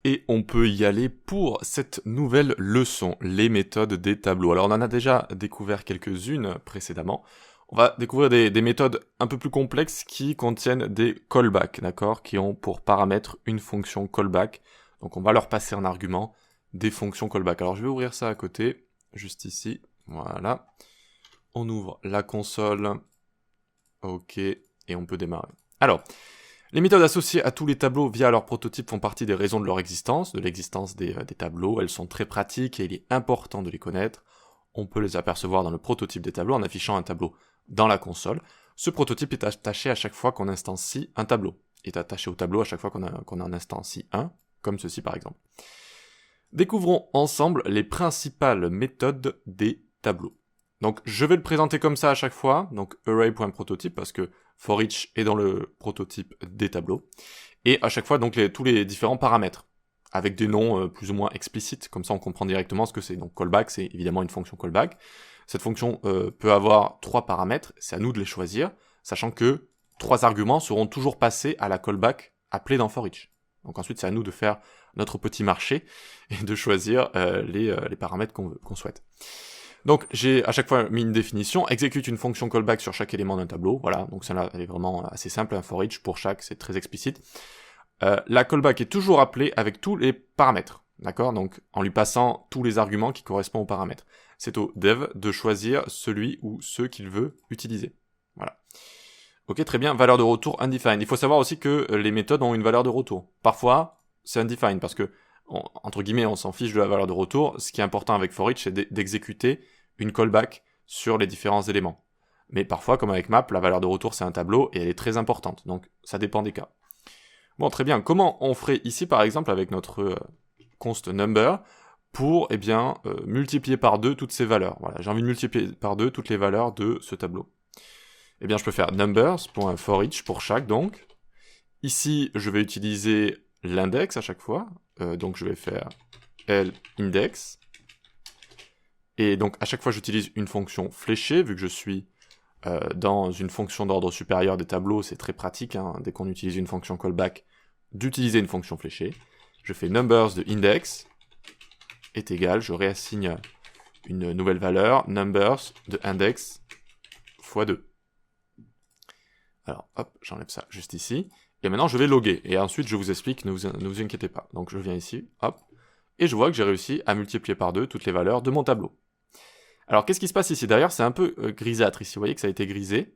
Et on peut y aller pour cette nouvelle leçon, les méthodes des tableaux. Alors on en a déjà découvert quelques-unes précédemment. On va découvrir des méthodes un peu plus complexes qui contiennent des callbacks, d'accord, qui ont pour paramètre une fonction callback. Donc on va leur passer en argument des fonctions callback. Alors je vais ouvrir ça à côté, juste ici, voilà. On ouvre la console, ok, et on peut démarrer. Alors, les méthodes associées à tous les tableaux via leur prototype font partie des raisons de leur existence, de l'existence des tableaux. Elles sont très pratiques et il est important de les connaître. On peut les apercevoir dans le prototype des tableaux en affichant un tableau dans la console. Ce prototype est attaché à chaque fois qu'on instancie un tableau. Il est attaché au tableau à chaque fois qu'on en instancie un, comme ceci par exemple. Découvrons ensemble les principales méthodes des tableaux. Donc je vais le présenter comme ça à chaque fois, donc array.prototype parce que for each est dans le prototype des tableaux, et à chaque fois donc tous les différents paramètres, avec des noms plus ou moins explicites, comme ça on comprend directement ce que c'est. Donc callback, c'est évidemment une fonction callback. Cette fonction peut avoir 3 paramètres, c'est à nous de les choisir, sachant que 3 arguments seront toujours passés à la callback appelée dans for each. Donc ensuite c'est à nous de faire notre petit marché et de choisir les paramètres qu'on souhaite. Donc j'ai à chaque fois mis une définition, exécute une fonction callback sur chaque élément d'un tableau, voilà, donc celle-là elle est vraiment assez simple, un for each pour chaque, c'est très explicite. La callback est toujours appelée avec tous les paramètres, d'accord, donc en lui passant tous les arguments qui correspondent aux paramètres. C'est au dev de choisir celui ou ceux qu'il veut utiliser, voilà. Ok, très bien, valeur de retour undefined. Il faut savoir aussi que les méthodes ont une valeur de retour. Parfois, c'est undefined parce que entre guillemets, on s'en fiche de la valeur de retour. Ce qui est important avec for each, c'est d'exécuter une callback sur les différents éléments. Mais parfois, comme avec map, la valeur de retour, c'est un tableau et elle est très importante. Donc, ça dépend des cas. Bon, très bien. Comment on ferait ici, par exemple, avec notre const number pour, multiplier par 2 toutes ces valeurs. Voilà, j'ai envie de multiplier par 2 toutes les valeurs de ce tableau. Eh bien, je peux faire numbers.for each pour chaque, donc. Ici, je vais utiliser l'index à chaque fois. Donc, je vais faire lindex. Et donc, à chaque fois, j'utilise une fonction fléchée, vu que je suis dans une fonction d'ordre supérieur des tableaux, c'est très pratique, hein, dès qu'on utilise une fonction callback, d'utiliser une fonction fléchée. Je fais numbers de index est égal, je réassigne une nouvelle valeur, numbers de index fois 2. Alors, hop, j'enlève ça juste ici. Et maintenant, je vais loguer. Et ensuite, je vous explique, ne vous inquiétez pas. Donc, je viens ici, hop. Et je vois que j'ai réussi à multiplier par 2 toutes les valeurs de mon tableau. Alors, qu'est-ce qui se passe ici? D'ailleurs, c'est un peu grisâtre ici. Vous voyez que ça a été grisé,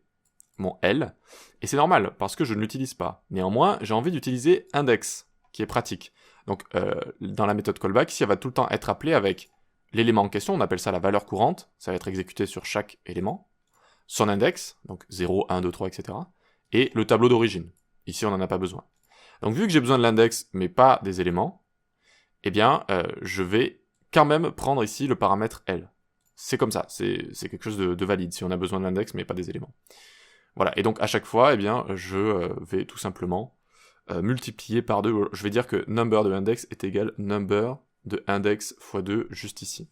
mon L. Et c'est normal, parce que je ne l'utilise pas. Néanmoins, j'ai envie d'utiliser index, qui est pratique. Donc, dans la méthode callback, ici, elle va tout le temps être appelée avec l'élément en question. On appelle ça la valeur courante. Ça va être exécuté sur chaque élément. Son index, donc 0, 1, 2, 3, etc. Et le tableau d'origine. Ici, on n'en a pas besoin. Donc, vu que j'ai besoin de l'index, mais pas des éléments, eh bien, je vais quand même prendre ici le paramètre L. C'est comme ça, c'est quelque chose de valide, si on a besoin de l'index, mais pas des éléments. Voilà, et donc à chaque fois, eh bien, je vais tout simplement multiplier par 2. Je vais dire que number de index est égal number de index fois 2, juste ici.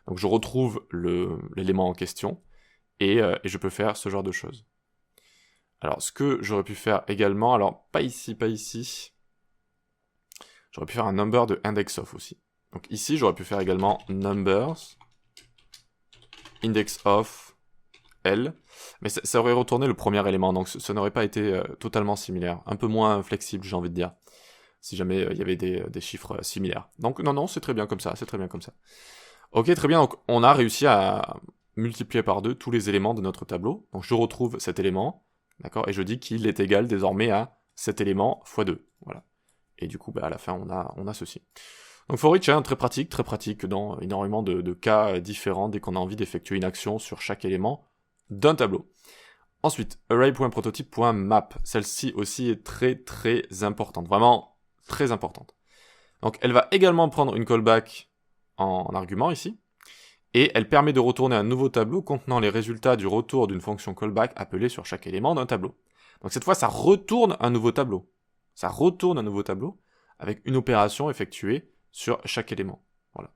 Donc je retrouve l'élément en question, et je peux faire ce genre de choses. Alors, ce que j'aurais pu faire également, alors pas ici, j'aurais pu faire un number de index of aussi. Donc ici, j'aurais pu faire également numbers index of L, mais ça aurait retourné le premier élément, donc ça n'aurait pas été totalement similaire, un peu moins flexible, j'ai envie de dire, si jamais il y avait des chiffres similaires. Donc non, c'est très bien comme ça, c'est très bien comme ça. Ok, très bien, donc on a réussi à multiplier par 2 tous les éléments de notre tableau, donc je retrouve cet élément, d'accord, et je dis qu'il est égal désormais à cet élément fois 2, voilà. Et du coup, à la fin, on a ceci. Donc for each, très pratique dans énormément de cas différents dès qu'on a envie d'effectuer une action sur chaque élément d'un tableau. Ensuite, array.prototype.map. Celle-ci aussi est très importante, vraiment très importante. Donc elle va également prendre une callback en argument ici, et elle permet de retourner un nouveau tableau contenant les résultats du retour d'une fonction callback appelée sur chaque élément d'un tableau. Donc cette fois, ça retourne un nouveau tableau. Ça retourne un nouveau tableau avec une opération effectuée sur chaque élément. Voilà.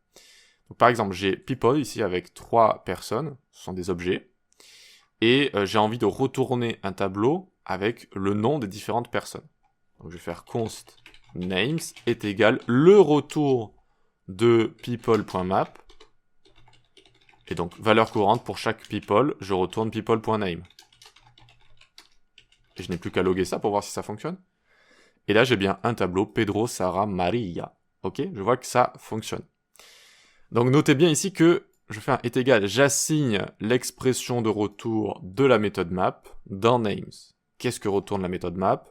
Donc, par exemple, j'ai people ici avec 3 personnes, ce sont des objets, et j'ai envie de retourner un tableau avec le nom des différentes personnes. Donc je vais faire const names est égal le retour de people.map. Et donc, valeur courante pour chaque people, je retourne people.name. Et je n'ai plus qu'à loguer ça pour voir si ça fonctionne. Et là, j'ai bien un tableau Pedro, Sarah, Maria. Ok, je vois que ça fonctionne. Donc, notez bien ici que je fais un est égal, j'assigne l'expression de retour de la méthode map dans names. Qu'est-ce que retourne la méthode map?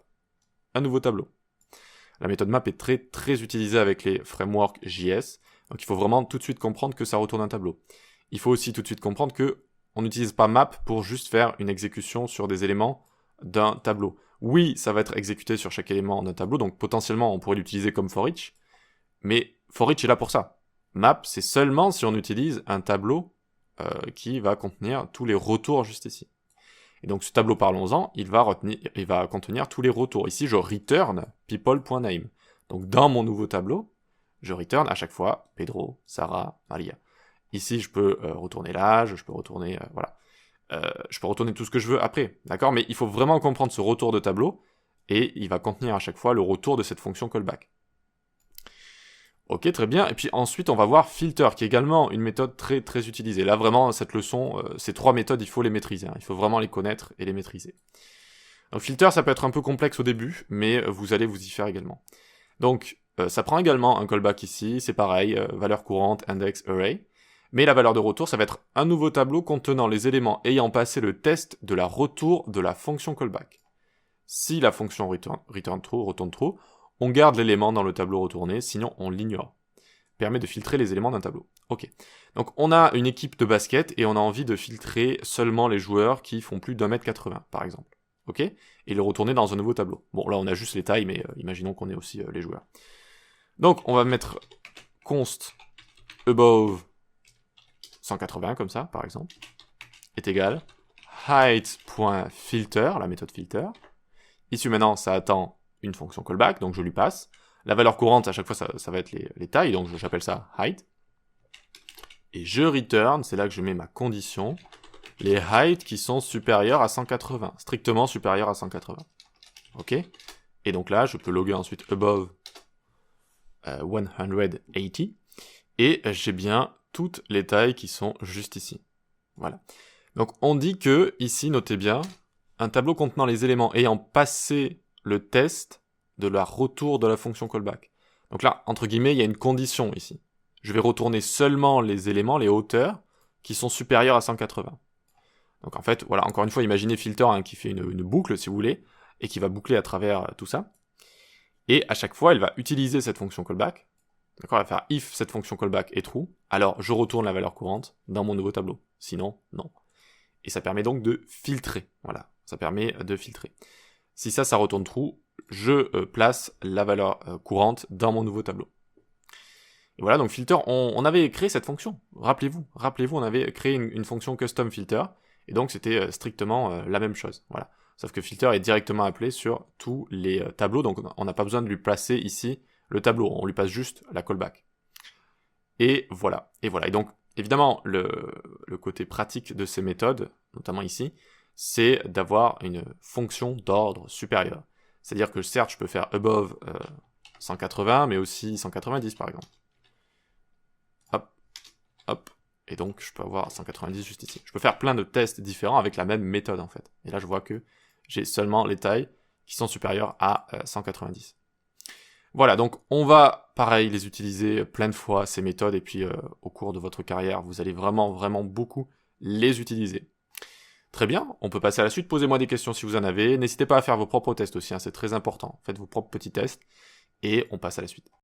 Un nouveau tableau. La méthode map est très utilisée avec les frameworks JS. Donc, il faut vraiment tout de suite comprendre que ça retourne un tableau. Il faut aussi tout de suite comprendre que on n'utilise pas map pour juste faire une exécution sur des éléments d'un tableau. Oui, ça va être exécuté sur chaque élément d'un tableau, donc potentiellement on pourrait l'utiliser comme for each, mais for each est là pour ça. Map, c'est seulement si on utilise un tableau qui va contenir tous les retours juste ici. Et donc ce tableau, parlons-en, il va contenir tous les retours. Ici, je return people.name. Donc dans mon nouveau tableau, je return à chaque fois Pedro, Sarah, Maria. Ici, je peux retourner l'âge, je peux retourner, voilà. Je peux retourner tout ce que je veux après, d'accord? Mais il faut vraiment comprendre ce retour de tableau, et il va contenir à chaque fois le retour de cette fonction callback. Ok, très bien. Et puis ensuite, on va voir filter, qui est également une méthode très utilisée. Là, vraiment, cette leçon, ces trois méthodes, il faut les maîtriser. Hein. Il faut vraiment les connaître et les maîtriser. Donc filter, ça peut être un peu complexe au début, mais vous allez vous y faire également. Donc, ça prend également un callback ici, c'est pareil, valeur courante, index, array. Mais la valeur de retour, ça va être un nouveau tableau contenant les éléments ayant passé le test de la retour de la fonction callback. Si la fonction return true, retourne true, on garde l'élément dans le tableau retourné, sinon on l'ignore. Permet de filtrer les éléments d'un tableau. Ok. Donc on a une équipe de basket et on a envie de filtrer seulement les joueurs qui font plus d'1m80, par exemple. Ok? Et les retourner dans un nouveau tableau. Bon, là on a juste les tailles, mais imaginons qu'on ait aussi les joueurs. Donc on va mettre const above 180 comme ça, par exemple, est égal height.filter, la méthode filter. Ici maintenant, ça attend une fonction callback, donc je lui passe. La valeur courante, à chaque fois, ça va être les tailles, donc j'appelle ça height. Et je return, c'est là que je mets ma condition, les height qui sont supérieurs à 180, strictement supérieurs à 180. Ok? Et donc là, je peux loguer ensuite above 180, et j'ai bien toutes les tailles qui sont juste ici. Voilà. Donc on dit que, ici, notez bien, un tableau contenant les éléments ayant passé le test de la retour de la fonction callback. Donc là, entre guillemets, il y a une condition ici. Je vais retourner seulement les éléments, les hauteurs, qui sont supérieurs à 180. Donc en fait, voilà, encore une fois, imaginez filter hein, qui fait une boucle, si vous voulez, et qui va boucler à travers tout ça. Et à chaque fois, elle va utiliser cette fonction callback. D'accord, elle va faire if cette fonction callback est true, alors je retourne la valeur courante dans mon nouveau tableau. Sinon, non. Et ça permet donc de filtrer. Voilà, ça permet de filtrer. Si ça retourne true, je place la valeur courante dans mon nouveau tableau. Et voilà, donc filter, on avait créé cette fonction. Rappelez-vous, on avait créé une fonction custom filter, et donc c'était strictement la même chose. Voilà. Sauf que filter est directement appelé sur tous les tableaux, donc on n'a pas besoin de lui placer ici le tableau, on lui passe juste la callback. Et voilà. Et donc, évidemment, le côté pratique de ces méthodes, notamment ici, c'est d'avoir une fonction d'ordre supérieur. C'est-à-dire que certes, je peux faire above 180, mais aussi 190 par exemple. Hop, hop, et donc je peux avoir 190 juste ici. Je peux faire plein de tests différents avec la même méthode en fait. Et là, je vois que j'ai seulement les tailles qui sont supérieures à 190. Voilà, donc on va, pareil, les utiliser plein de fois, ces méthodes, et puis au cours de votre carrière, vous allez vraiment beaucoup les utiliser. Très bien, on peut passer à la suite. Posez-moi des questions si vous en avez. N'hésitez pas à faire vos propres tests aussi, hein, c'est très important. Faites vos propres petits tests, et on passe à la suite.